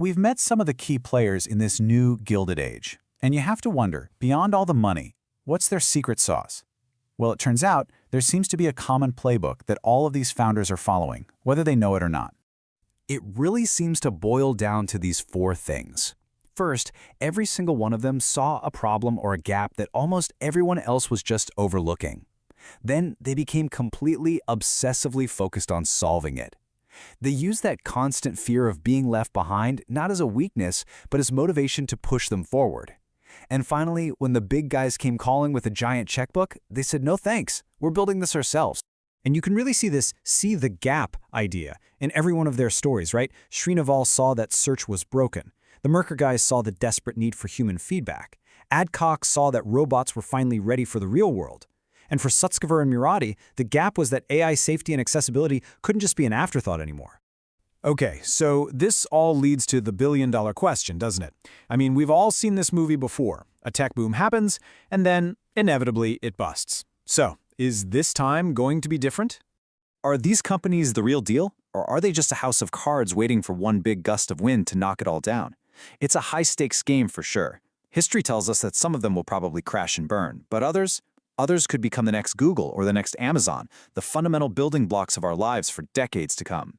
We've met some of the key players in this new Gilded Age, and you have to wonder, beyond all the money, what's their secret sauce? Well, it turns out there seems to be a common playbook that all of these founders are following, whether they know it or not. It really seems to boil down to these four things. First, every single one of them saw a problem or a gap that almost everyone else was just overlooking. Then they became completely obsessively focused on solving it. They used that constant fear of being left behind not as a weakness, but as motivation to push them forward. And finally, when the big guys came calling with a giant checkbook, they said, "No thanks, we're building this ourselves." And you can really see this "see the gap" idea in every one of their stories, right? Srinaval saw that search was broken. The Merker guys saw the desperate need for human feedback. Adcock saw that robots were finally ready for the real world. And for Sutskever and Murati, the gap was that AI safety and accessibility couldn't just be an afterthought anymore. Okay, so this all leads to the billion-dollar question, doesn't it? I mean, we've all seen this movie before. A tech boom happens, and then, inevitably, it busts. So, is this time going to be different? Are these companies the real deal, or are they just a house of cards waiting for one big gust of wind to knock it all down? It's a high-stakes game for sure. History tells us that some of them will probably crash and burn, but others could become the next Google or the next Amazon, the fundamental building blocks of our lives for decades to come.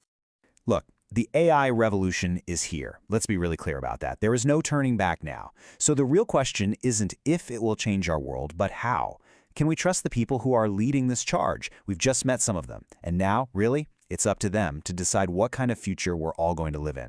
Look, the AI revolution is here. Let's be really clear about that. There is no turning back now. So the real question isn't if it will change our world, but how. Can we trust the people who are leading this charge? We've just met some of them. And now, really, it's up to them to decide what kind of future we're all going to live in.